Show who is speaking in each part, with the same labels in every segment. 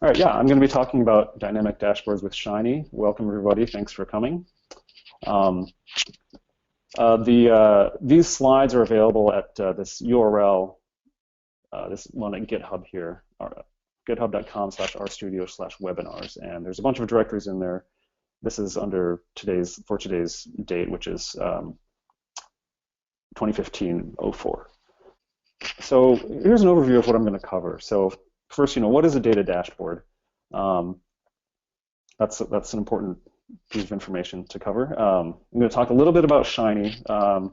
Speaker 1: All right, yeah, I'm going to be talking about dynamic dashboards with Shiny. Welcome, everybody. Thanks for coming. Um, these slides are available at this URL, this one at GitHub here, github.com/rstudio/webinars, and there's a bunch of directories in there. This is under today's date, which is 2015-04. So here's an overview of what I'm going to cover. So first, what is a data dashboard? That's an important piece of information to cover. I'm going to talk a little bit about Shiny, but I'm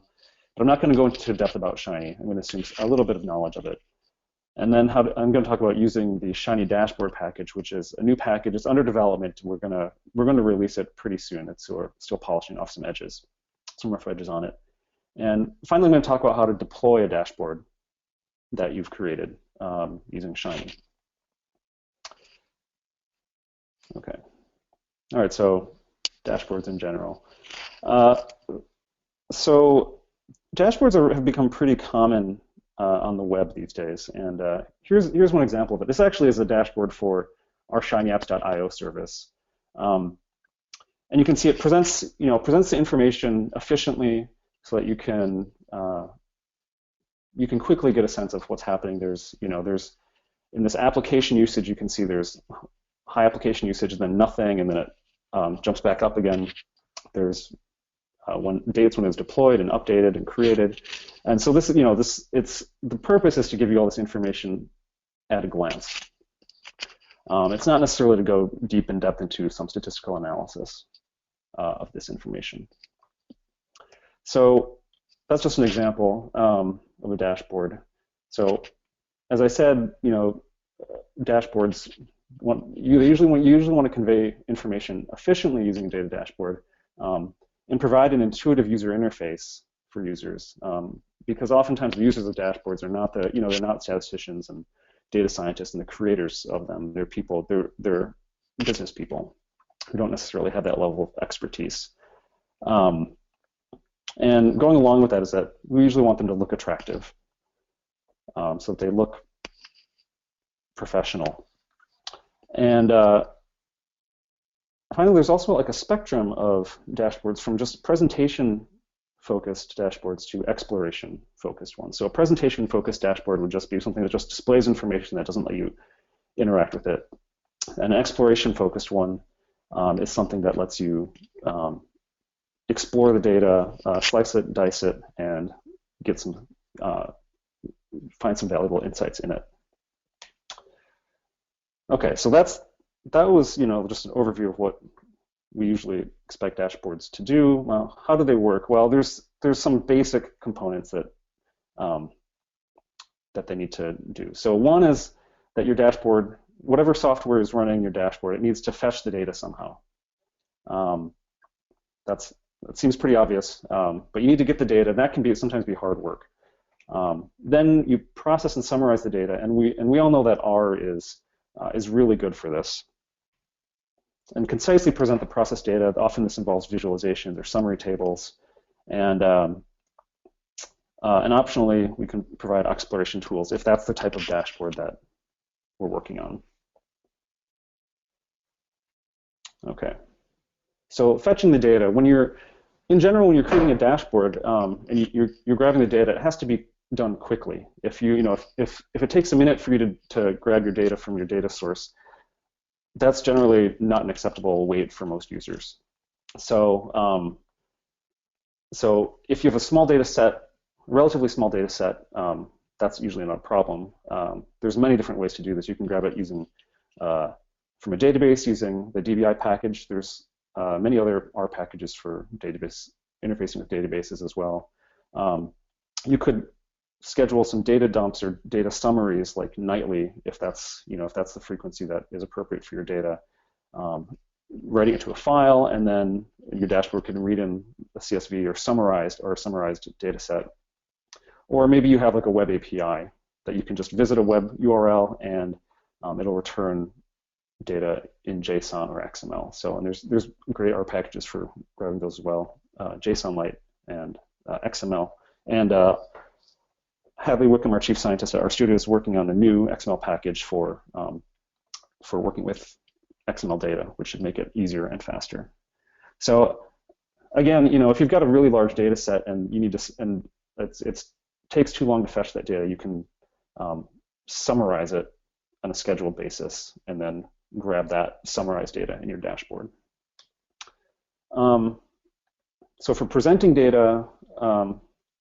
Speaker 1: not going to go into depth about Shiny. I'm going to assume a little bit of knowledge of it. And then I'm going to talk about using the Shiny dashboard package, which is a new package. It's under development. We're going to release it pretty soon. We're still polishing off some edges, some rough edges on it. And finally, I'm going to talk about how to deploy a dashboard that you've created using Shiny. Okay. All right, so dashboards in general. So dashboards have become pretty common on the web these days, and here's one example of it. This actually is a dashboard for our shinyapps.io service, and you can see it presents the information efficiently so that you can quickly get a sense of what's happening. There's in this application usage, you can see there's high application usage, then nothing, and then it jumps back up again. There's dates when it was deployed and updated and created, and so this, the purpose is to give you all this information at a glance. It's not necessarily to go deep in depth into some statistical analysis of this information. So that's just an example of a dashboard. So as I said, dashboards you usually want to convey information efficiently using a data dashboard, and provide an intuitive user interface for users, because oftentimes the users of dashboards are not they're not statisticians and data scientists and the creators of them. They're people, they're business people who don't necessarily have that level of expertise. And going along with that is that we usually want them to look attractive, so that they look professional. And finally, there's also like a spectrum of dashboards, from just presentation-focused dashboards to exploration-focused ones. So a presentation-focused dashboard would just be something that just displays information that doesn't let you interact with it. An exploration-focused one is something that lets you explore the data, slice it, dice it, and get find some valuable insights in it. Okay, so that was just an overview of what we usually expect dashboards to do. Well, how do they work? Well, there's some basic components that they need to do. So one is that your dashboard, whatever software is running your dashboard, it needs to fetch the data somehow. That seems pretty obvious, but you need to get the data, and that can sometimes be hard work. Then you process and summarize the data, and we all know that R is really good for this. And concisely present the process data. Often this involves visualizations or summary tables, and optionally we can provide exploration tools if that's the type of dashboard that we're working on. Okay, so fetching the data. In general, when you're creating a dashboard and you're grabbing the data, it has to be done quickly. If it takes a minute for you to grab your data from your data source, that's generally not an acceptable wait for most users. So if you have a small data set, relatively small data set, that's usually not a problem. There's many different ways to do this. You can grab it using from a database using the DBI package. There's many other R packages for database interfacing with databases as well. You could schedule some data dumps or data summaries like nightly, if that's the frequency that is appropriate for your data. Writing it to a file, and then your dashboard can read in a CSV or a summarized data set. Or maybe you have like a web API that you can just visit a web URL and it'll return data in JSON or XML. So, and there's great R packages for grabbing those as well, JSONLite and XML. And Hadley Wickham, our chief scientist at RStudio, is working on a new XML package for for working with XML data, which should make it easier and faster. So again, if you've got a really large data set and you need to, and it takes too long to fetch that data, you can summarize it on a scheduled basis and then grab that summarized data in your dashboard. So for presenting data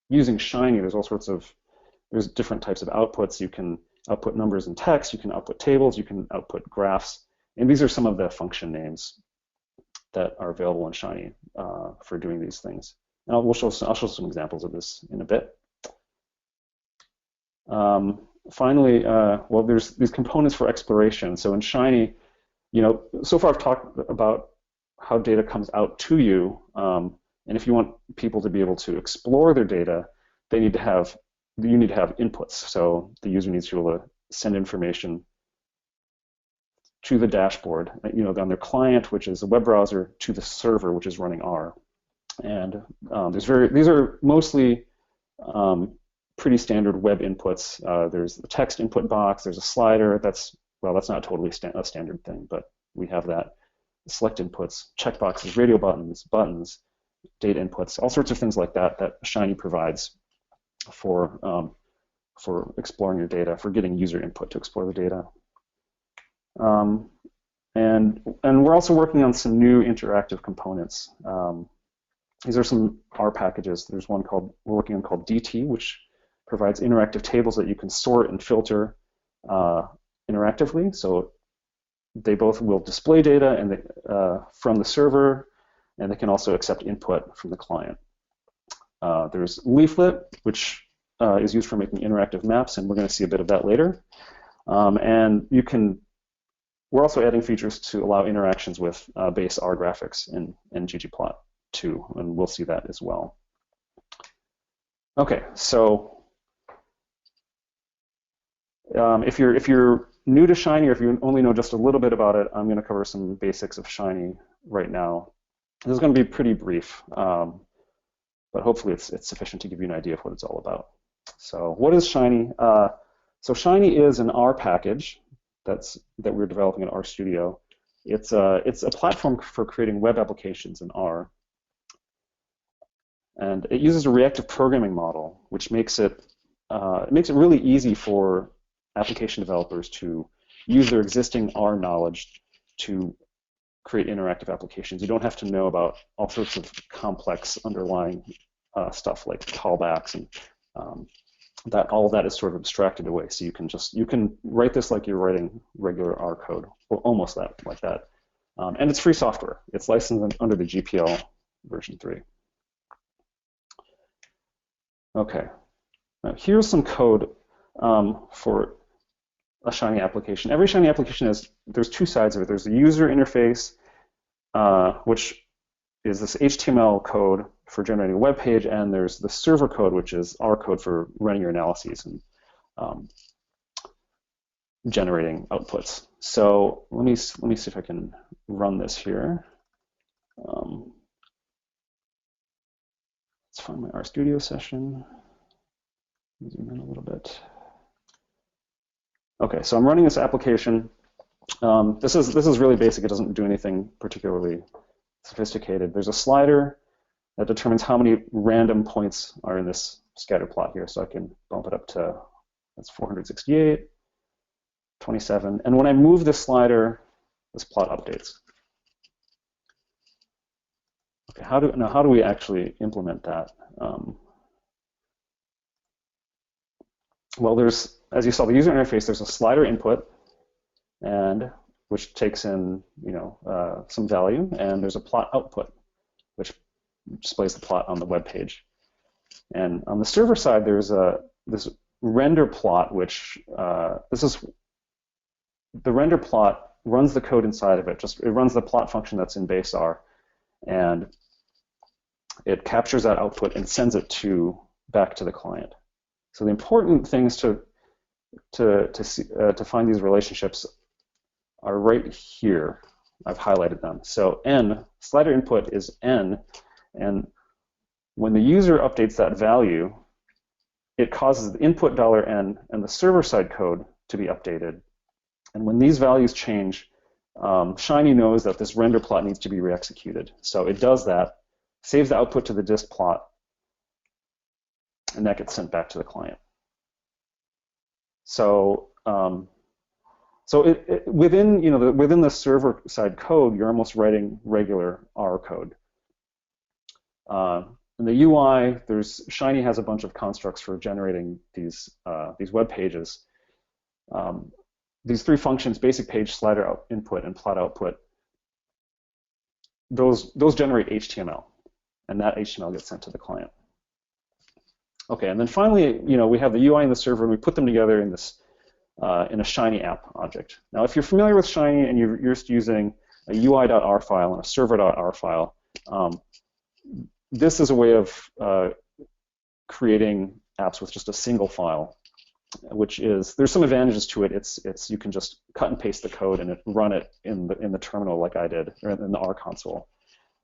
Speaker 1: using Shiny, there's different types of outputs. You can output numbers and text, you can output tables, you can output graphs, and these are some of the function names that are available in Shiny for doing these things. And I'll show some examples of this in a bit. Finally, well, there's these components for exploration. So in Shiny, so far I've talked about how data comes out to you, and if you want people to be able to explore their data, you need to have inputs. So the user needs to be able to send information to the dashboard, on their client, which is a web browser, to the server, which is running R. And these are mostly pretty standard web inputs. There's the text input box. There's a slider. That's not totally a standard thing, but we have that. Select inputs, checkboxes, radio buttons, data inputs, all sorts of things like that Shiny provides for exploring your data, for getting user input to explore the data. And we're also working on some new interactive components. These are some R packages. There's one we're working on called DT, which provides interactive tables that you can sort and filter interactively. So they both will display data from the server, and they can also accept input from the client. There's Leaflet, which is used for making interactive maps, and we're going to see a bit of that later. And we're also adding features to allow interactions with base R graphics in ggplot2, and we'll see that as well. Okay, so if you're new to Shiny, or if you only know just a little bit about it, I'm going to cover some basics of Shiny right now. This is going to be pretty brief, but hopefully it's sufficient to give you an idea of what it's all about. So what is Shiny? So Shiny is an R package that we're developing in RStudio. It's a platform for creating web applications in R, and it uses a reactive programming model, which makes it really easy for application developers to use their existing R knowledge to create interactive applications. You don't have to know about all sorts of complex underlying stuff like callbacks, and all of that is sort of abstracted away. So you can write this like you're writing regular R code, or almost like that. And it's free software. It's licensed under the GPL version 3. Okay, now here's some code for a Shiny application. Every Shiny application there's two sides of it. There's the user interface, which is this HTML code for generating a web page, and there's the server code, which is R code for running your analyses and generating outputs. So let me see if I can run this here. Let's find my RStudio session. Zoom in a little bit. Okay, so I'm running this application. This is really basic. It doesn't do anything particularly sophisticated. There's a slider that determines how many random points are in this scatter plot here. So I can bump it up to, that's 468, 27. And when I move this slider, this plot updates. Okay, how do we actually implement that? Well, as you saw, the user interface, there's a slider input, and which takes in some value, and there's a plot output, which displays the plot on the web page. And on the server side, there's this render plot, which the render plot runs the code inside of it. It runs the plot function that's in base R, and it captures that output and sends it back to the client. So the important things to find these relationships are right here. I've highlighted them. So n, slider input is n, and when the user updates that value, it causes the input $n and the server-side code to be updated. And when these values change, Shiny knows that this render plot needs to be re-executed. So it does that, saves the output to the disk plot, and that gets sent back to the client. So within within the server side code, you're almost writing regular R code. In the UI, Shiny has a bunch of constructs for generating these web pages. These three functions, basic page, slider input, and plot output, those generate HTML, and that HTML gets sent to the client. Okay, and then finally, we have the UI and the server, and we put them together in this in a Shiny app object. Now, if you're familiar with Shiny and you're just using a UI.R file and a server.R file, this is a way of creating apps with just a single file, which is, there's some advantages to it. It's you can just cut and paste the code and run it in the terminal like I did, or in the R console,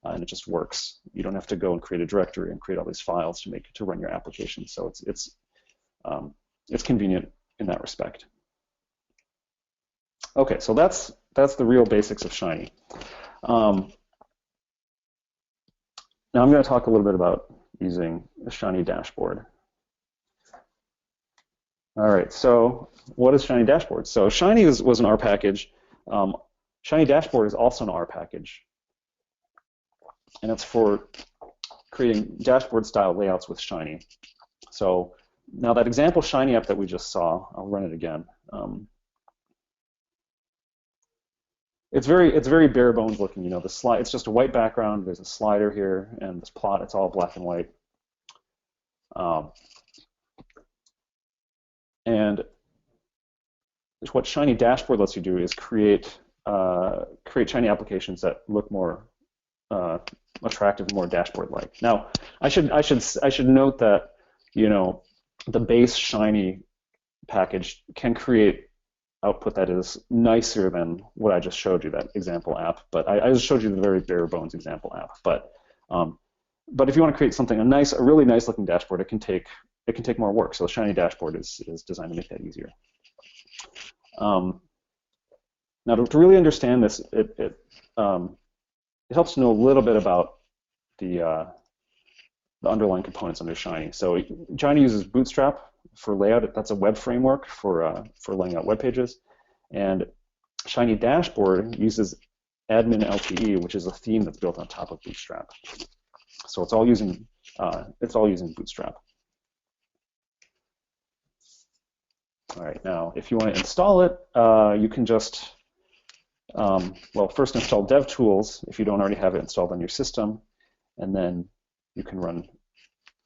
Speaker 1: and it just works. You don't have to go and create a directory and create all these files to run your application. So it's convenient in that respect. Okay, so that's the real basics of Shiny. Now I'm going to talk a little bit about using a Shiny dashboard. All right, so what is Shiny dashboard? So Shiny was an R package. Shiny dashboard is also an R package, and it's for creating dashboard-style layouts with Shiny. So now that example Shiny app that we just saw, I'll run it again. It's very bare bones looking. The slide, it's just a white background. There's a slider here, and this plot, it's all black and white. And what Shiny dashboard lets you do is create Shiny applications that look more attractive, more dashboard-like. Now, I should note that the base Shiny package can create output that is nicer than what I just showed you, that example app. But I just showed you the very bare bones example app. But if you want to create something, a really nice looking dashboard, it can take more work. So the Shiny dashboard is designed to make that easier. Now to really understand this, it helps to know a little bit about the underlying components under Shiny. So Shiny uses Bootstrap for layout. That's a web framework for laying out web pages, and Shiny dashboard uses Admin LTE, which is a theme that's built on top of Bootstrap. So it's all using Bootstrap. All right, now if you want to install it, you can just first install DevTools if you don't already have it installed on your system, and then you can run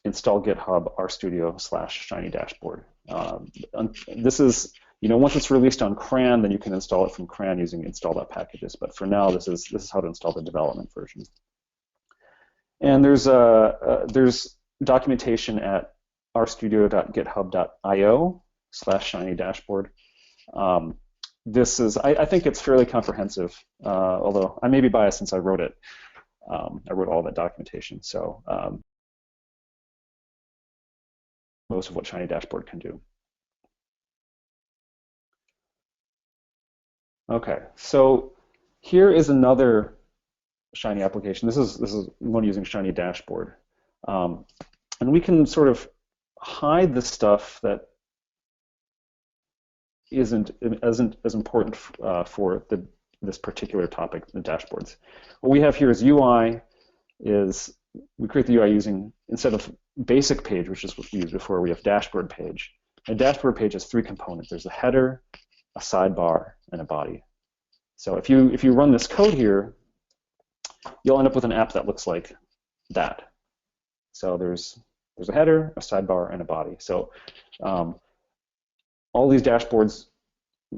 Speaker 1: install GitHub RStudio/Shiny dashboard. This is, once it's released on CRAN, then you can install it from CRAN using install.packages. But for now, this is how to install the development version. And there's documentation at rstudio.github.io/Shiny dashboard. This is, I think it's fairly comprehensive, although I may be biased since I wrote it. I wrote all that documentation. So most of what Shiny dashboard can do. Okay, so here is another Shiny application. This is one using Shiny dashboard, and we can sort of hide the stuff that isn't as important for this particular topic, the dashboards. What we have here is UI. We create the UI using, instead of basic page, which is what we used before, we have dashboard page. A dashboard page has three components. There's a header, a sidebar, and a body. So if you run this code here, you'll end up with an app that looks like that. So there's a header, a sidebar, and a body. So all these dashboards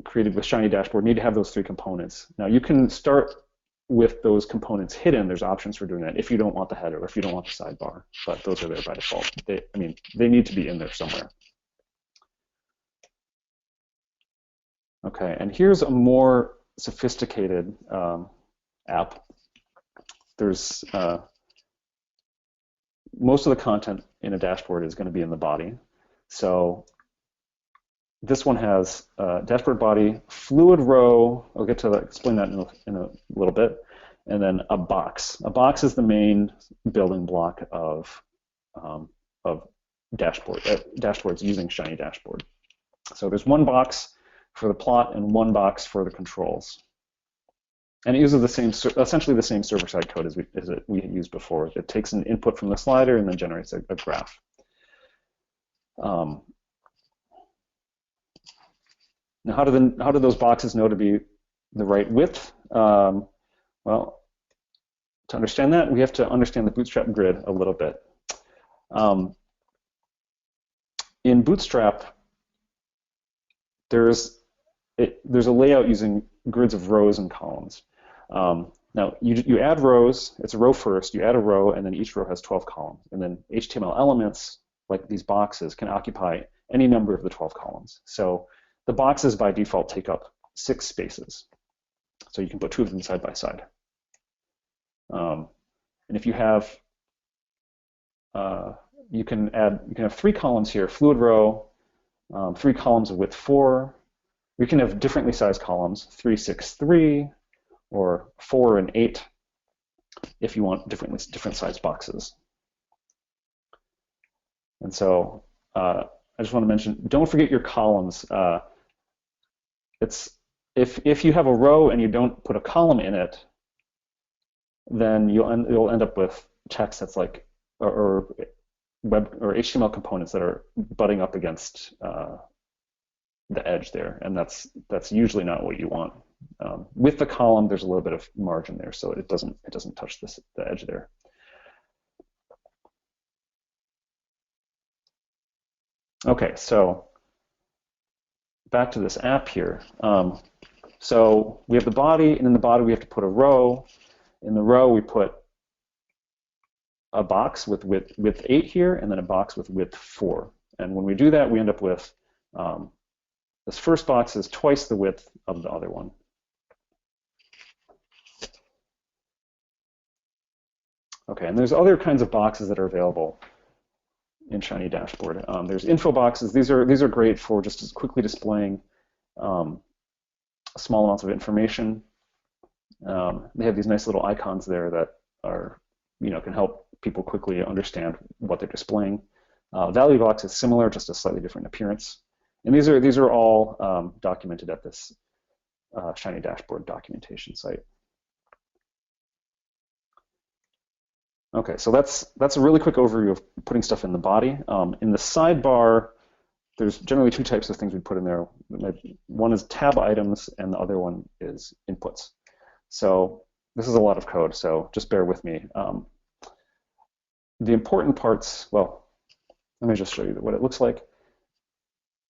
Speaker 1: created with Shiny dashboard need to have those three components. Now you can start with those components hidden. There's options for doing that if you don't want the header or if you don't want the sidebar, but those are there by default. They need to be in there somewhere. Okay, and here's a more sophisticated app. There's most of the content in a dashboard is going to be in the body. So this one has dashboard body, fluid row. I'll get to explain that in a little bit, and then a box. A box is the main building block of dashboards using Shiny Dashboard. So there's one box for the plot and one box for the controls. And it uses the same, essentially the same server-side code as we used before. It takes an input from the slider and then generates a graph. Now, how do those boxes know to be the right width? Well, to understand that, we have to understand the Bootstrap grid a little bit. In Bootstrap, there's a layout using grids of rows and columns. Now, you add rows, it's a row first, you add a row, and then each row has 12 columns. And then HTML elements, like these boxes, can occupy any number of the 12 columns. So the boxes by default take up 6 spaces. So you can put 2 of them side by side. And if you have, you can have 3 columns here, fluid row, 3 columns of width 4. You can have differently sized columns, 3, 6, 3, or 4 and 8, if you want different sized boxes. And so I just want to mention, don't forget your columns. If you have a row and you don't put a column in it, then you'll end up with text that's like or web or HTML components that are butting up against the edge there, and that's usually not what you want. With the column, there's a little bit of margin there, so it doesn't touch the edge there. Okay, so back to this app here. So we have the body, and in the body we have to put a row. In the row we put a box with width 8 here, and then a box with width 4. And when we do that, we end up with this first box is twice the width of the other one. Okay, and there's other kinds of boxes that are available in Shiny Dashboard. There's info boxes. These are great for just quickly displaying small amounts of information. They have these nice little icons there that are, can help people quickly understand what they're displaying. Value box is similar, just a slightly different appearance. And these are all documented at this Shiny Dashboard documentation site. Okay, so that's a really quick overview of putting stuff in the body. In the sidebar, there's generally 2 types of things we put in there. One is tab items, and the other one is inputs. So this is a lot of code, so just bear with me. The important parts, well, let me just show you what it looks like.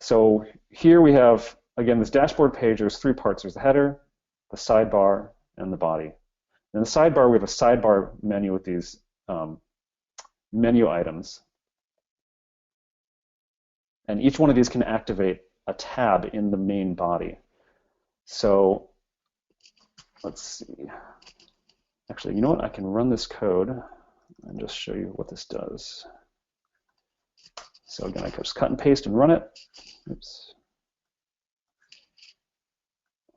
Speaker 1: So here we have, again, this dashboard page. There's 3 parts. There's the header, the sidebar, and the body. In the sidebar, we have a sidebar menu with these menu items. And each one of these can activate a tab in the main body. So let's see. Actually, you know what? I can run this code and just show you what this does. So again, I can just cut and paste and run it. Oops.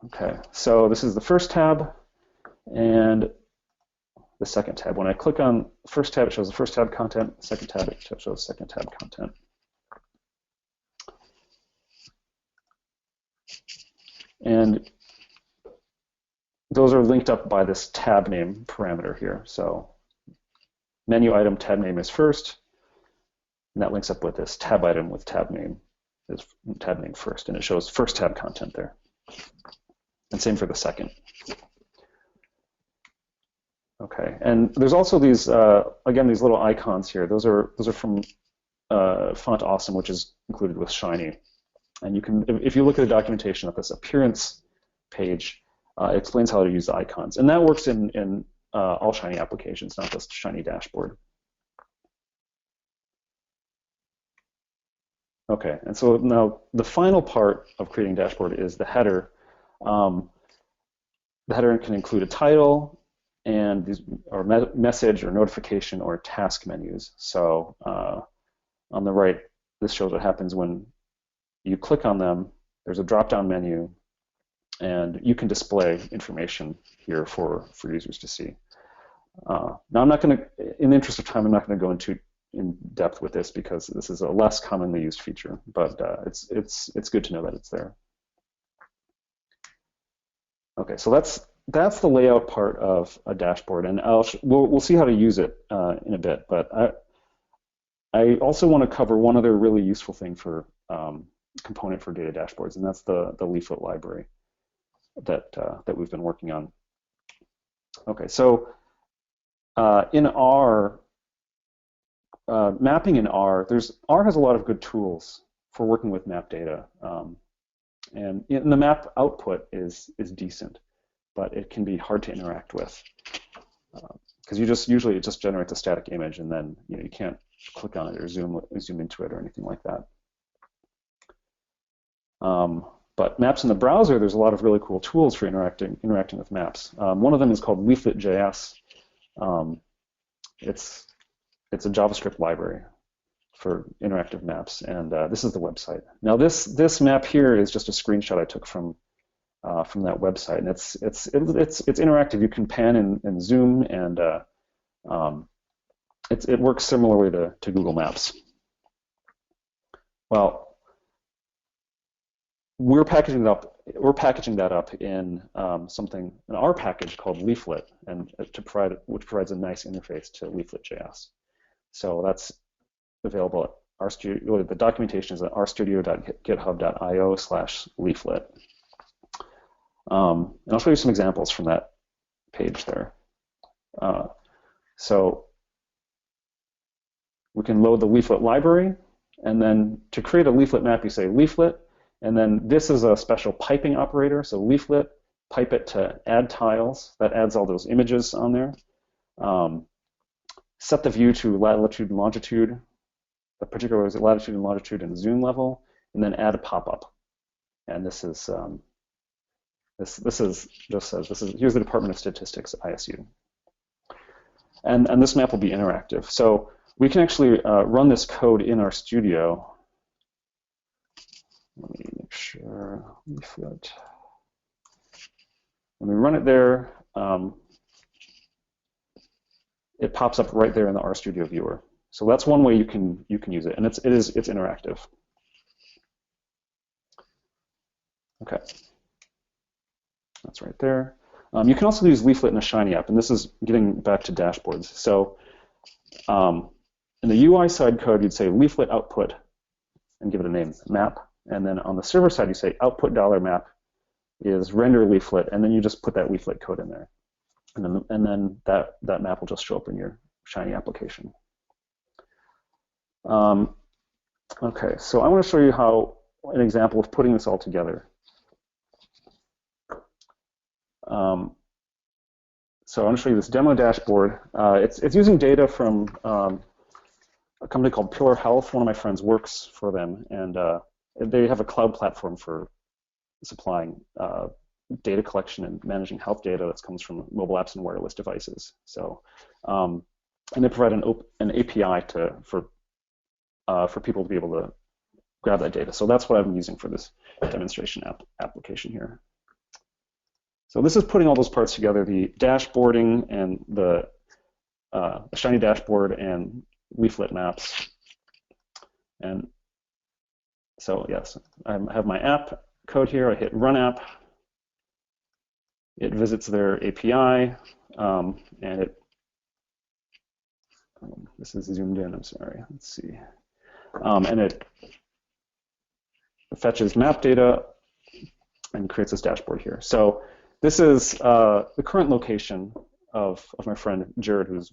Speaker 1: Okay, so this is the first tab and the second tab. When I click on the first tab, it shows the first tab content. The second tab, it shows second tab content. And those are linked up by this tab name parameter here. So menu item tab name is first, and that links up with this tab item with tab name is tab name first, and it shows first tab content there. And same for the second. Okay, and there's also these again these little icons here. Those are from Font Awesome, which is included with Shiny. And you can, if you look at the documentation of this appearance page, it explains how to use the icons, and that works in all Shiny applications, not just Shiny Dashboard. Okay, and so now the final part of creating dashboard is the header. The header can include a title and these or message or notification or task menus. So on the right, this shows what happens when you click on them, there's a drop-down menu, and you can display information here for users to see. Now, I'm not going to, in the interest of time, I'm not going to go into in depth with this because this is a less commonly used feature, but it's good to know that it's there. Okay, so that's the layout part of a dashboard, and we'll see how to use it in a bit. But I also want to cover one other really useful thing for component for data dashboards, and that's the leaflet library that we've been working on. Okay, so in R, mapping in R, R has a lot of good tools for working with map data, and the map output is decent, but it can be hard to interact with because usually it just generates a static image, and then you can't click on it or zoom into it or anything like that. But maps in the browser, there's a lot of really cool tools for interacting with maps. One of them is called Leaflet.js. It's a JavaScript library for interactive maps, and this is the website. Now this map here is just a screenshot I took from that website, and it's interactive. You can pan and zoom, and it works similarly to Google Maps. Well, we're packaging that up in an R package called Leaflet, and which provides a nice interface to Leaflet.js. So that's available at RStudio. The documentation is at rstudio.github.io/leaflet. And I'll show you some examples from that page there. So we can load the leaflet library, and then to create a leaflet map, you say leaflet, and then this is a special piping operator. So leaflet, pipe it to add tiles. That adds all those images on there. Set the view to latitude and longitude, the particular latitude and longitude and zoom level, and then add a pop-up. And this is here's the Department of Statistics, ISU. And this map will be interactive. So we can actually run this code in RStudio. Let me make sure, leaflet. When we run it there, it pops up right there in the RStudio viewer. So that's one way you can use it, and it's interactive. Okay, that's right there. You can also use Leaflet in a Shiny app, and this is getting back to dashboards. So in the UI side code, you'd say Leaflet output and give it a name, map. And then on the server side, you say output $map is render leaflet, and then you just put that leaflet code in there. And then that map will just show up in your Shiny application. Okay, so I want to show you an example of putting this all together. So I want to show you this demo dashboard. It's using data from a company called Pillar Health. One of my friends works for them, and they have a cloud platform for supplying data collection and managing health data that comes from mobile apps and wireless devices. So, and they provide an API for people to be able to grab that data. So that's what I'm using for this demonstration application here. So this is putting all those parts together: the dashboarding and the Shiny dashboard and leaflet maps. And so yes, I have my app code here. I hit Run App. It visits their API, and this is zoomed in. I'm sorry. Let's see. And it fetches map data and creates this dashboard here. So this is the current location of my friend Jared, who's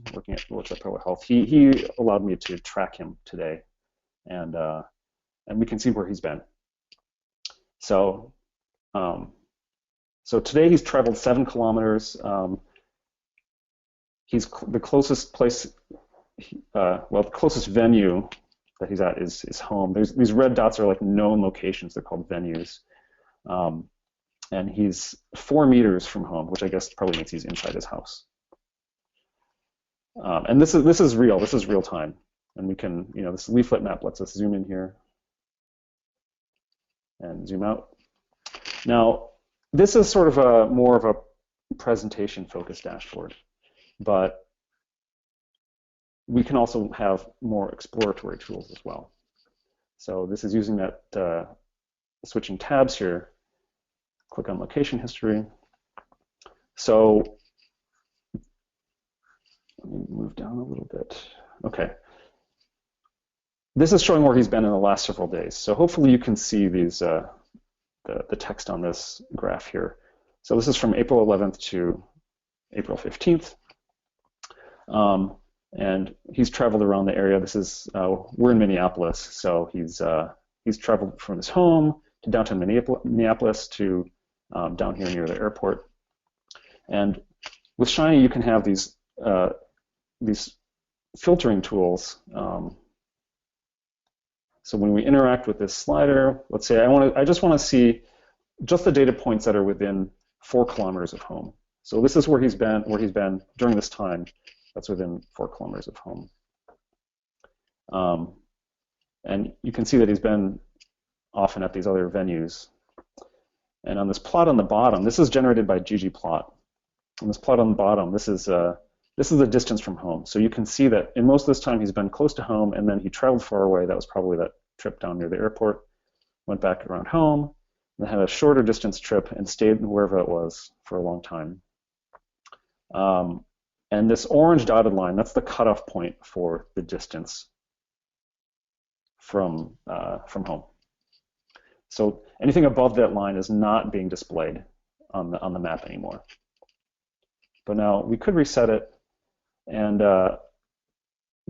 Speaker 1: works at Pillar Health. He allowed me to track him today, and we can see where he's been. So so today he's traveled 7 kilometers. He's the closest place, well, the closest venue that he's at is home. These red dots are like known locations. They're called venues. And he's 4 meters from home, which I guess probably means he's inside his house. And this is real. This is real time. And we can, this leaflet map lets us zoom in here. and zoom out. Now, this is sort of a more of a presentation-focused dashboard, but we can also have more exploratory tools as well. So this is using that switching tabs here. Click on location history. So let me move down a little bit. Okay. This is showing where he's been in the last several days. So hopefully you can see these the text on this graph here. So this is from April 11th to April 15th. And he's traveled around the area. This is we're in Minneapolis, so he's traveled from his home to downtown Minneapolis to down here near the airport. And with Shiny, you can have these filtering tools. So when we interact with this slider, let's say I just want to see just the data points that are within 4 kilometers of home. So this is where he's been during this time. That's within 4 kilometers of home. And you can see that he's been often at these other venues. And on this plot on the bottom, this is generated by ggplot. On this plot on the bottom, this is the distance from home. So you can see that in most of this time he's been close to home, and then he traveled far away. That was probably that trip down near the airport, went back around home, and had a shorter distance trip and stayed wherever it was for a long time. And this orange dotted line, that's the cutoff point for the distance from home. So anything above that line is not being displayed on the map anymore. But now we could reset it, and okay.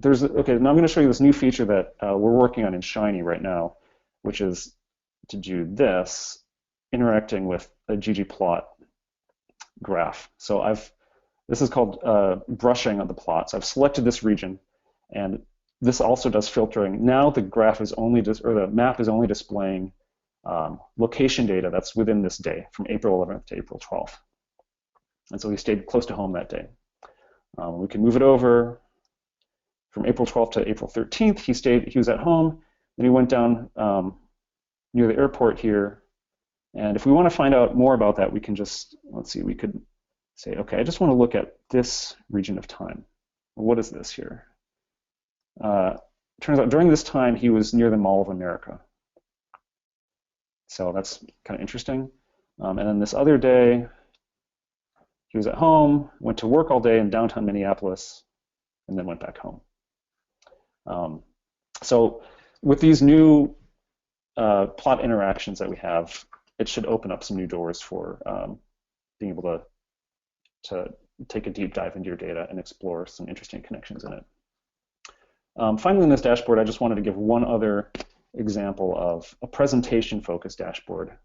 Speaker 1: Now I'm going to show you this new feature that we're working on in Shiny right now, which is to do this, interacting with a ggplot graph. So this is called brushing of the plots. I've selected this region, and this also does filtering. Now the graph is only the map is only displaying location data that's within this day, from April 11th to April 12th. And so he stayed close to home that day. We can move it over from April 12th to April 13th. He was at home, then he went down near the airport here. And if we want to find out more about that, we can just, let's see, we could say, okay, I just want to look at this region of time. What is this here? Turns out during this time, he was near the Mall of America. So that's kind of interesting. And then this other day, he was at home, went to work all day in downtown Minneapolis, and then went back home. So with these new plot interactions that we have, it should open up some new doors for being able to take a deep dive into your data and explore some interesting connections in it. Finally, in this dashboard, I just wanted to give one other example of a presentation-focused dashboard.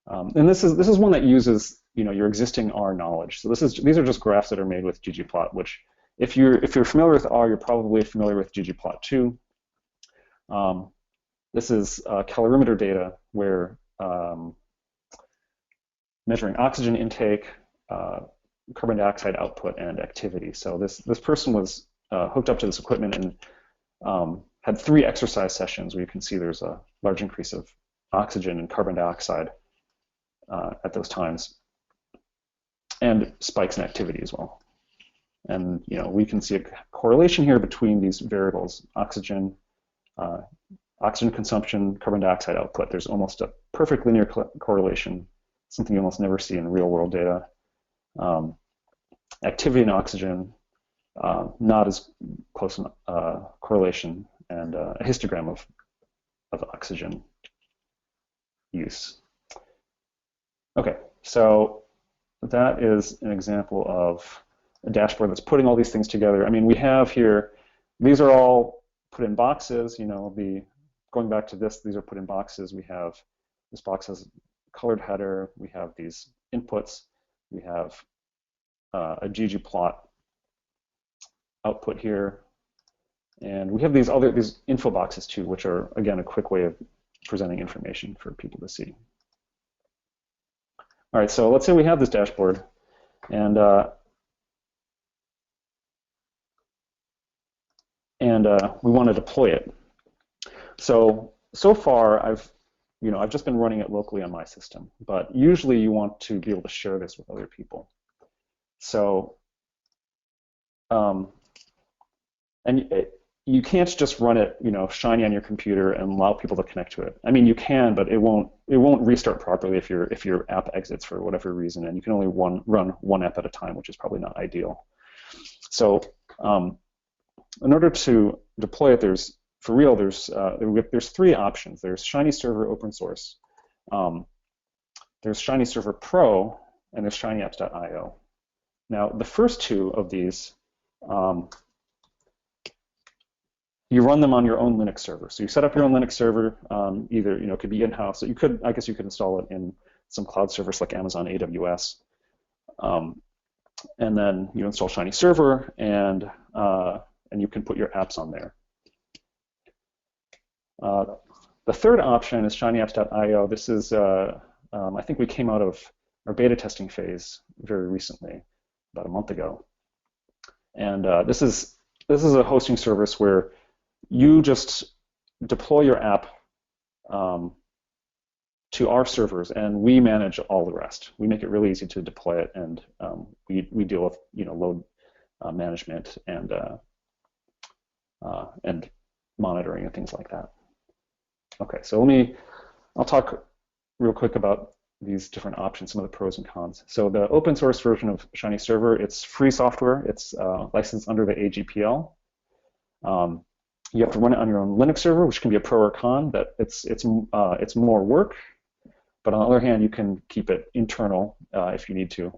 Speaker 1: And this is one that uses your existing R knowledge. So these are just graphs that are made with ggplot, which if you're familiar with R, you're probably familiar with ggplot too. This is calorimeter data where measuring oxygen intake, carbon dioxide output, and activity. So this person was hooked up to this equipment and had 3 exercise sessions where you can see there's a large increase of oxygen and carbon dioxide at those times, and spikes in activity as well. And we can see a correlation here between these variables: oxygen consumption, carbon dioxide output. There's almost a perfect linear correlation, something you almost never see in real-world data. Activity and oxygen, not as close correlation, and a histogram of oxygen use. Okay, so that is an example of a dashboard that's putting all these things together. I mean, we have here, these are all put in boxes. Going back to this, these are put in boxes. We have, this box has a colored header. We have these inputs. We have a ggplot output here. And we have these info boxes too, which are, again, a quick way of presenting information for people to see. All right, so let's say we have this dashboard, and we want to deploy it. So far, I've I've just been running it locally on my system. But usually you want to be able to share this with other people. So, you can't just run it, Shiny on your computer and allow people to connect to it. I mean, you can, but it won't restart properly if your app exits for whatever reason, and you can only run one app at a time, which is probably not ideal. So, in order to deploy it, there's 3 options. There's Shiny Server open source, there's Shiny Server Pro, and there's shinyapps.io. Now, the first 2 of these, you run them on your own Linux server. So you set up your own Linux server. Either it could be in-house. So I guess you could install it in some cloud service like Amazon AWS, and then you install Shiny Server, and you can put your apps on there. The third option is shinyapps.io. This is I think we came out of our beta testing phase very recently, about a month ago, and this is a hosting service where you just deploy your app to our servers, and we manage all the rest. We make it really easy to deploy it, and we deal with load management and monitoring and things like that. Okay, so I'll talk real quick about these different options, some of the pros and cons. So the open source version of Shiny Server, it's free software. It's licensed under the AGPL. You have to run it on your own Linux server, which can be a pro or con. That it's more work, but on the other hand, you can keep it internal if you need to.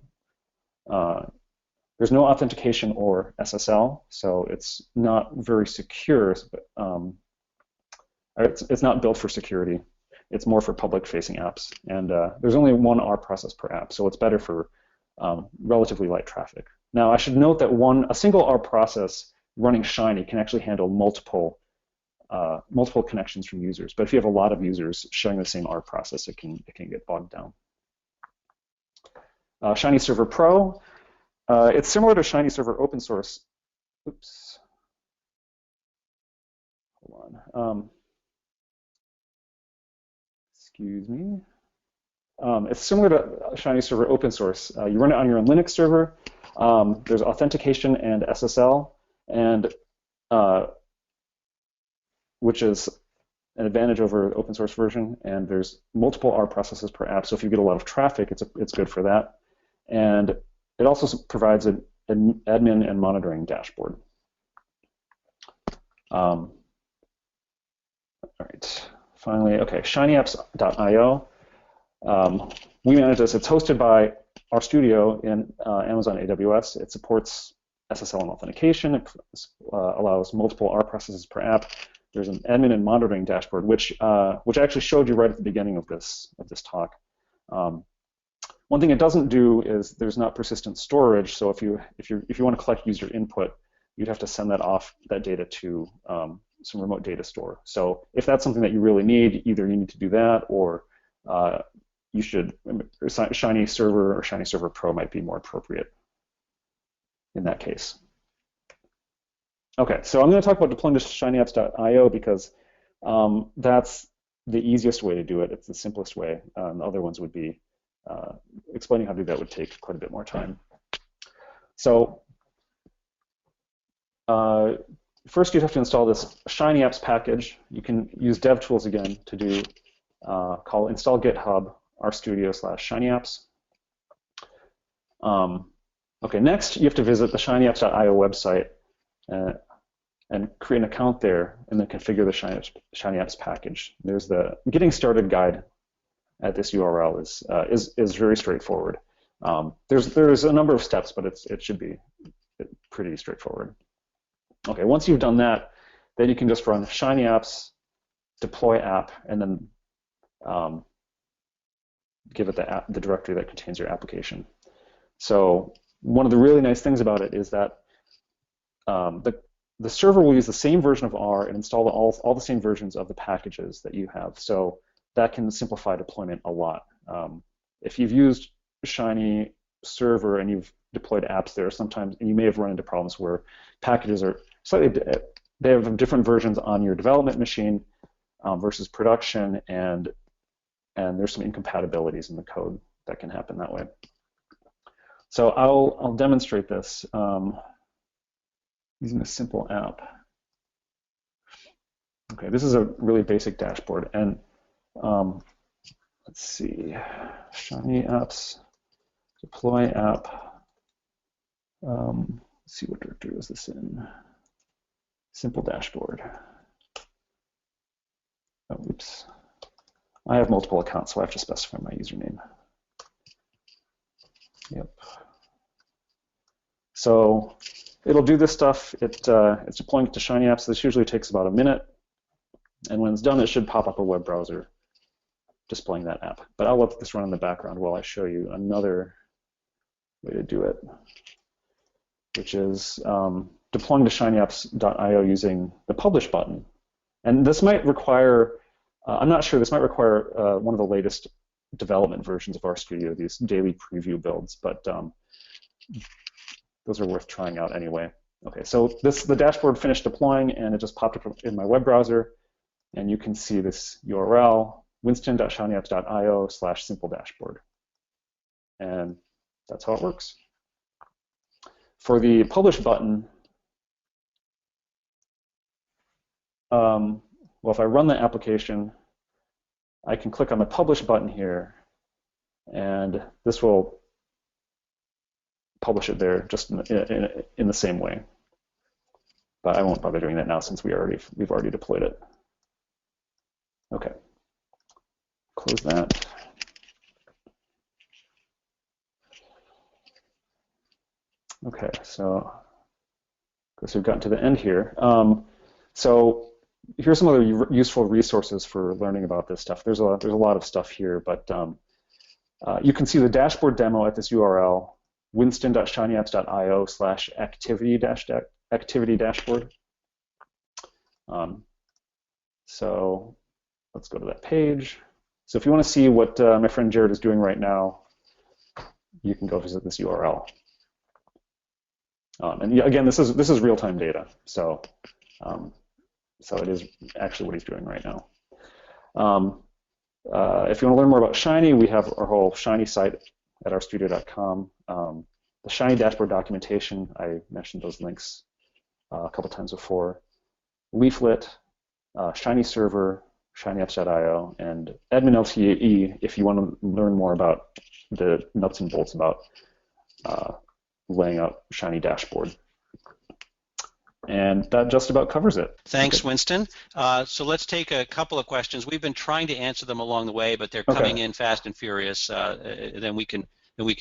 Speaker 1: There's no authentication or SSL, so it's not very secure. It's not built for security. It's more for public-facing apps, and there's only 1 R process per app, so it's better for relatively light traffic. Now, I should note that a single R process running Shiny can actually handle multiple connections from users. But if you have a lot of users sharing the same R process, it can get bogged down. Shiny Server Pro, it's similar to Shiny Server open source. Oops. Hold on. Excuse me. It's similar to Shiny Server open source. You run it on your own Linux server. There's authentication and SSL, and which is an advantage over the open source version. And there's multiple R processes per app, so if you get a lot of traffic, it's good for that. And it also provides an admin and monitoring dashboard. All right. Finally, okay, shinyapps.io. We manage this. It's hosted by RStudio in Amazon AWS. It supports SSL and authentication. It allows multiple R processes per app. There's an admin and monitoring dashboard, which I actually showed you right at the beginning of this talk. One thing it doesn't do is there's not persistent storage. So if you want to collect user input, you'd have to send that data to some remote data store. So if that's something that you really need, either you need to do that, or you should Shiny Server or Shiny Server Pro might be more appropriate in that case. Okay, so I'm going to talk about deploying to shinyapps.io because that's the easiest way to do it. It's the simplest way. The other ones would be explaining how to do that would take quite a bit more time. So first, you'd have to install this Shiny Apps package. You can use DevTools again to do call install GitHub RStudio/ShinyApps. Okay, next you have to visit the shinyapps.io website and create an account there, and then configure the Shiny Apps package. There's the getting started guide at this URL is very straightforward. There's a number of steps, but it should be pretty straightforward. Okay, once you've done that, then you can just run Shiny Apps deploy app, and then give it the directory that contains your application. So one of the really nice things about it is that the server will use the same version of R and install all the same versions of the packages that you have. So that can simplify deployment a lot. If you've used Shiny Server and you've deployed apps there, sometimes you may have run into problems where packages are they have different versions on your development machine versus production, and and there's some incompatibilities in the code that can happen that way. So I'll demonstrate this using a simple app. Okay, this is a really basic dashboard, and let's see, Shiny apps, deploy app. Let's see, what directory was this in? Simple dashboard. Oh, oops. I have multiple accounts, so I have to specify my username. Yep. So it'll do this stuff. It's deploying it to Shiny apps. This usually takes about a minute. And when it's done, it should pop up a web browser displaying that app. But I'll let this run in the background while I show you another way to do it, which is deploying to shinyapps.io using the publish button. And this might require, I'm not sure, this might require one of the latest development versions of RStudio, these daily preview builds, but those are worth trying out anyway. Okay, so the dashboard finished deploying, and it just popped up in my web browser, and you can see this URL, winston.shinyapps.io/simple dashboard. And that's how it works. For the publish button, well, if I run the application, I can click on the publish button here, and this will publish it there just in the same way. But I won't bother doing that now since we've already deployed it. Okay, close that. Okay, so we've gotten to the end here. So here's some other useful resources for learning about this stuff. There's a lot of stuff here, but you can see the dashboard demo at this URL, winston.shinyapps.io/activity dashboard. So let's go to that page. So if you want to see what my friend Jared is doing right now, you can go visit this URL. And again, this is real-time data, so it is actually what he's doing right now. If you want to learn more about Shiny, we have our whole Shiny site at rstudio.com. The Shiny dashboard documentation, I mentioned those links a couple times before. Leaflet, Shiny server, shinyapps.io, and admin LTE if you want to learn more about the nuts and bolts about laying out Shiny dashboard. And that just about covers it.
Speaker 2: Thanks, okay. Winston. So let's take a couple of questions. We've been trying to answer them along the way, but they're coming in fast and furious. Then we can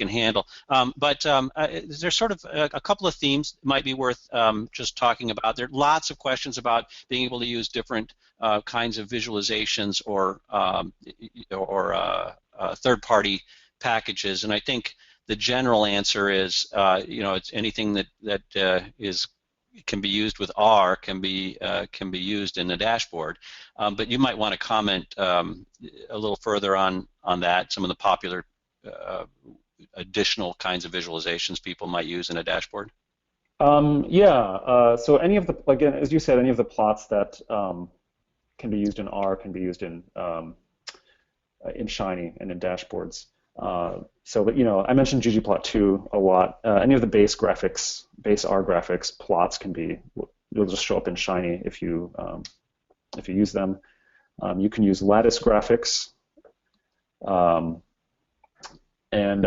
Speaker 2: handle. There's sort of a couple of themes might be worth just talking about. There are lots of questions about being able to use different kinds of visualizations or third-party packages, and I think the general answer is, it's anything that can be used with R can be used in the dashboard. But you might want to comment a little further on that. Some of the popular additional kinds of visualizations people might use in a dashboard.
Speaker 1: So any of the, again, as you said, any of the plots that can be used in R can be used in Shiny and in dashboards. I mentioned ggplot2 a lot. Any of the base R graphics plots they'll just show up in Shiny if you use them. You can use lattice graphics, and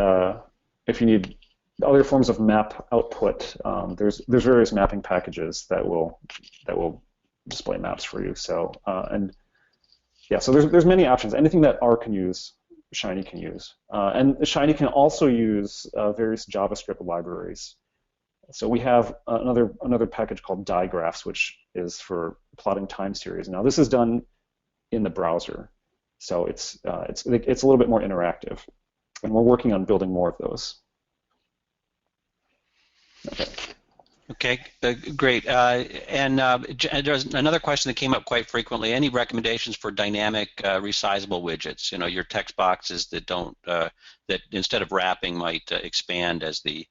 Speaker 1: if you need other forms of map output, there's various mapping packages that will display maps for you. So so there's many options. Anything that R can use, Shiny can use. And Shiny can also use various JavaScript libraries. So we have another package called digraphs, which is for plotting time series. Now this is done in the browser, so it's a little bit more interactive, and we're working on building more of those.
Speaker 2: Okay, great. And there's another question that came up quite frequently. Any recommendations for dynamic resizable widgets? Your text boxes that don't that instead of wrapping might expand as they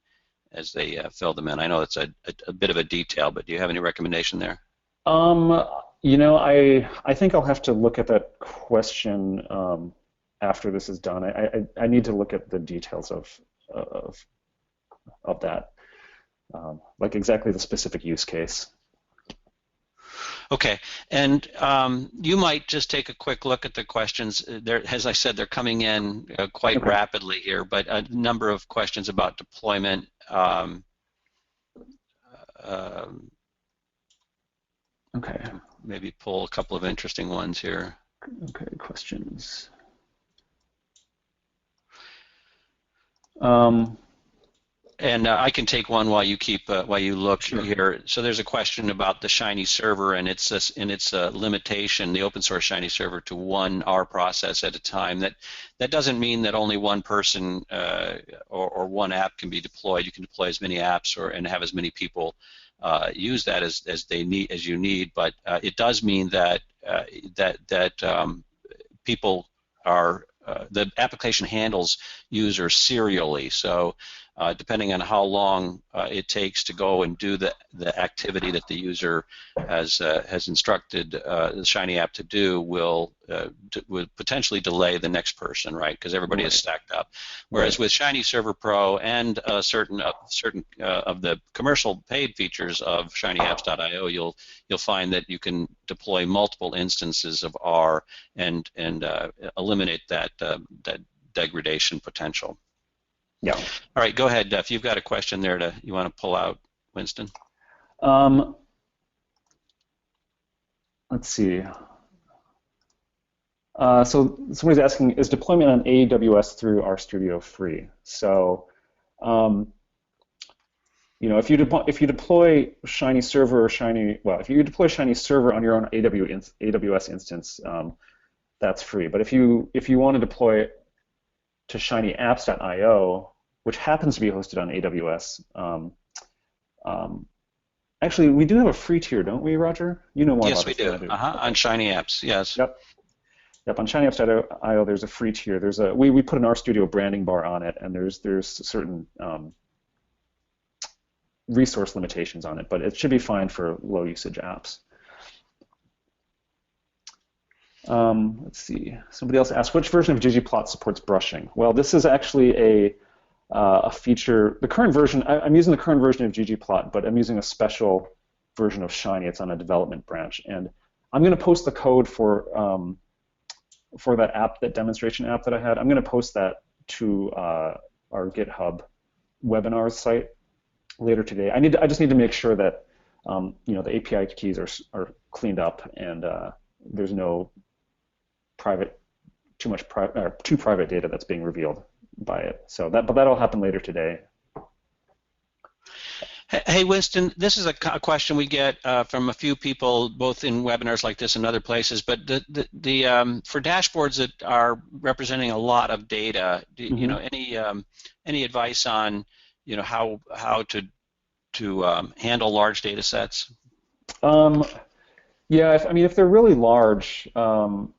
Speaker 2: fill them in. I know it's a bit of a detail, but do you have any recommendation there?
Speaker 1: I think I'll have to look at that question after this is done. I need to look at the details of that, like exactly the specific use case.
Speaker 2: Okay, and you might just take a quick look at the questions. There, as I said, they're coming in quite rapidly here, but a number of questions about deployment.
Speaker 1: Okay.
Speaker 2: Maybe pull a couple of interesting ones here.
Speaker 1: Okay, questions.
Speaker 2: And I can take one while you keep while you look here. So there's a question about the Shiny server and its limitation, the open source Shiny server, to one R process at a time. That doesn't mean that only one person or one app can be deployed. You can deploy as many apps and have as many people use that as you need. But it does mean that people are the application handles users serially. So depending on how long it takes to go and do the activity that the user has instructed the Shiny app to do, will potentially delay the next person, right? Because everybody is stacked up. Whereas with Shiny Server Pro and certain of the commercial paid features of ShinyApps.io, you'll find that you can deploy multiple instances of R and eliminate that degradation potential.
Speaker 1: Yeah.
Speaker 2: All right, go ahead. If you've got a question there you want to pull out, Winston.
Speaker 1: Let's see. So somebody's asking, is deployment on AWS through RStudio free? So, if you deploy Shiny Server or if you deploy Shiny Server on your own AWS instance, that's free. But if you want to deploy it to ShinyApps.io, which happens to be hosted on AWS. Actually, we do have a free tier, don't we, Roger? You know more about this than I do.
Speaker 2: Yes, we do. On Shiny Apps, yes.
Speaker 1: Yep. On ShinyApps.io, there's a free tier. We put an RStudio branding bar on it, and there's certain resource limitations on it, but it should be fine for low usage apps. Let's see. Somebody else asked, which version of ggplot supports brushing? Well, this is actually a feature. The current version, I'm using the current version of ggplot, but I'm using a special version of Shiny. It's on a development branch, and I'm going to post the code for that app, that demonstration app that I had. I'm going to post that to our GitHub webinars site later today. I just need to make sure that the API keys are cleaned up and there's no too private data that's being revealed by it. So but that'll happen later today.
Speaker 2: Hey, Winston, this is a question we get from a few people, both in webinars like this and other places. But for dashboards that are representing a lot of data, any advice on how to handle large data sets?
Speaker 1: Yeah, if they're really large, no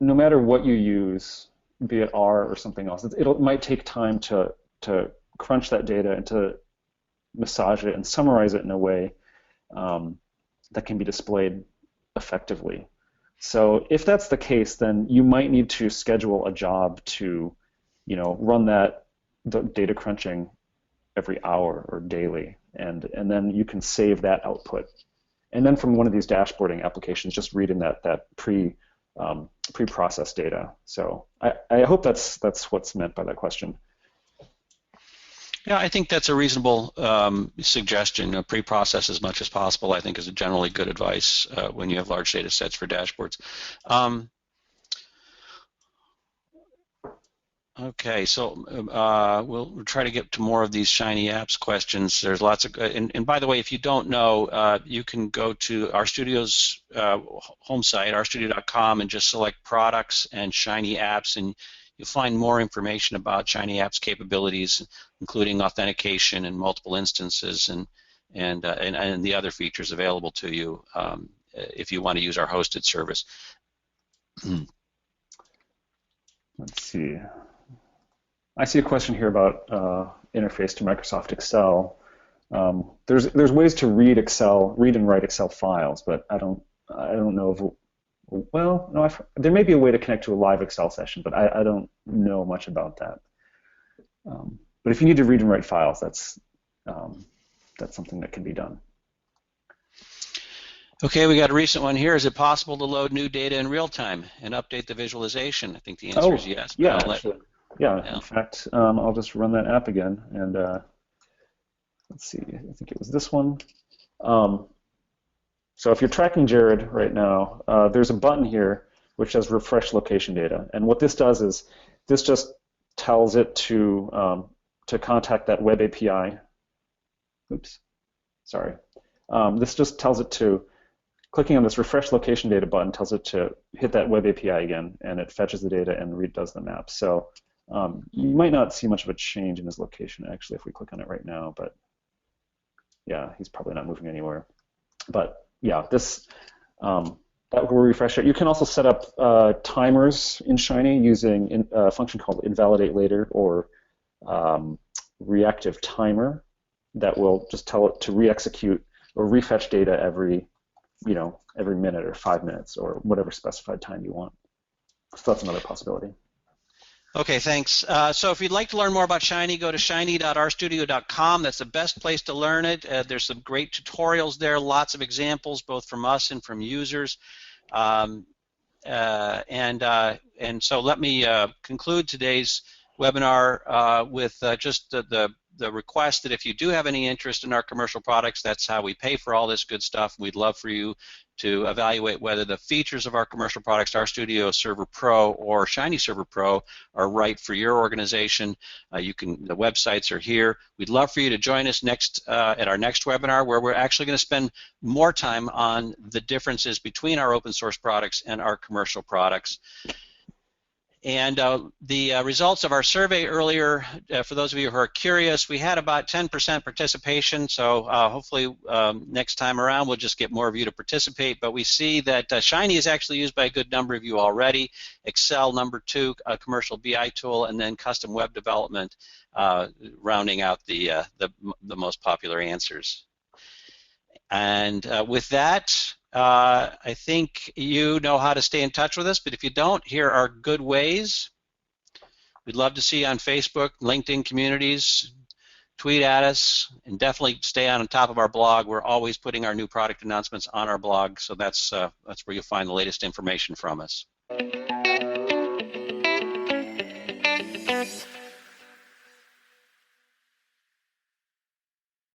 Speaker 1: matter what you use, be it R or something else, it might take time to crunch that data and to massage it and summarize it in a way that can be displayed effectively. So if that's the case, then you might need to schedule a job to, run the data crunching every hour or daily, and then you can save that output. And then from one of these dashboarding applications, just read in that pre-processed data. So I hope that's what's meant by that question.
Speaker 2: Yeah, I think that's a reasonable suggestion. Pre-process as much as possible, I think, is a generally good advice when you have large data sets for dashboards. Okay, so we'll try to get to more of these Shiny Apps questions. There's lots of, and by the way, if you don't know, you can go to RStudio's home site, rstudio.com, and just select Products and Shiny Apps, and you'll find more information about Shiny Apps capabilities, including authentication and multiple instances, and the other features available to you if you want to use our hosted service.
Speaker 1: Let's see. I see a question here about interface to Microsoft Excel. There's ways to read and write Excel files, but I don't know Well, no, there may be a way to connect to a live Excel session, but I don't know much about that. But if you need to read and write files, that's something that can be done.
Speaker 2: Okay, we got a recent one here. Is it possible to load new data in real time and update the visualization? I think the answer is yes.
Speaker 1: Yeah, actually. Yeah, in fact, I'll just run that app again, and let's see, I think it was this one. So if you're tracking Jared right now, there's a button here which says refresh location data, and what this does is this just tells it to contact that web API. Oops, sorry. This just tells it to, clicking on this refresh location data button tells it to hit that web API again, and it fetches the data and redoes the map. So you might not see much of a change in his location actually if we click on it right now, but yeah, he's probably not moving anywhere. But yeah, that will refresh it. You can also set up timers in Shiny using a function called invalidate later or reactive timer that will just tell it to re-execute or refetch data every minute or 5 minutes or whatever specified time you want. So that's another possibility.
Speaker 2: Okay, thanks. So if you'd like to learn more about Shiny, go to shiny.rstudio.com. That's the best place to learn it. There's some great tutorials there, lots of examples, both from us and from users. And so let me conclude today's webinar with just the request that if you do have any interest in our commercial products, that's how we pay for all this good stuff. We'd love for you to evaluate whether the features of our commercial products, RStudio Server Pro or Shiny Server Pro, are right for your organization. The websites are here. We'd love for you to join us at our next webinar, where we're actually going to spend more time on the differences between our open source products and our commercial products. And the results of our survey earlier, for those of you who are curious, we had about 10% participation, so hopefully next time around we'll just get more of you to participate. But we see that Shiny is actually used by a good number of you already, Excel number 2, a commercial BI tool, and then custom web development rounding out the most popular answers. And with that, I think you know how to stay in touch with us, but if you don't, here are good ways. We'd love to see you on Facebook, LinkedIn communities, tweet at us, and definitely stay on top of our blog. We're always putting our new product announcements on our blog, so that's where you'll find the latest information from us.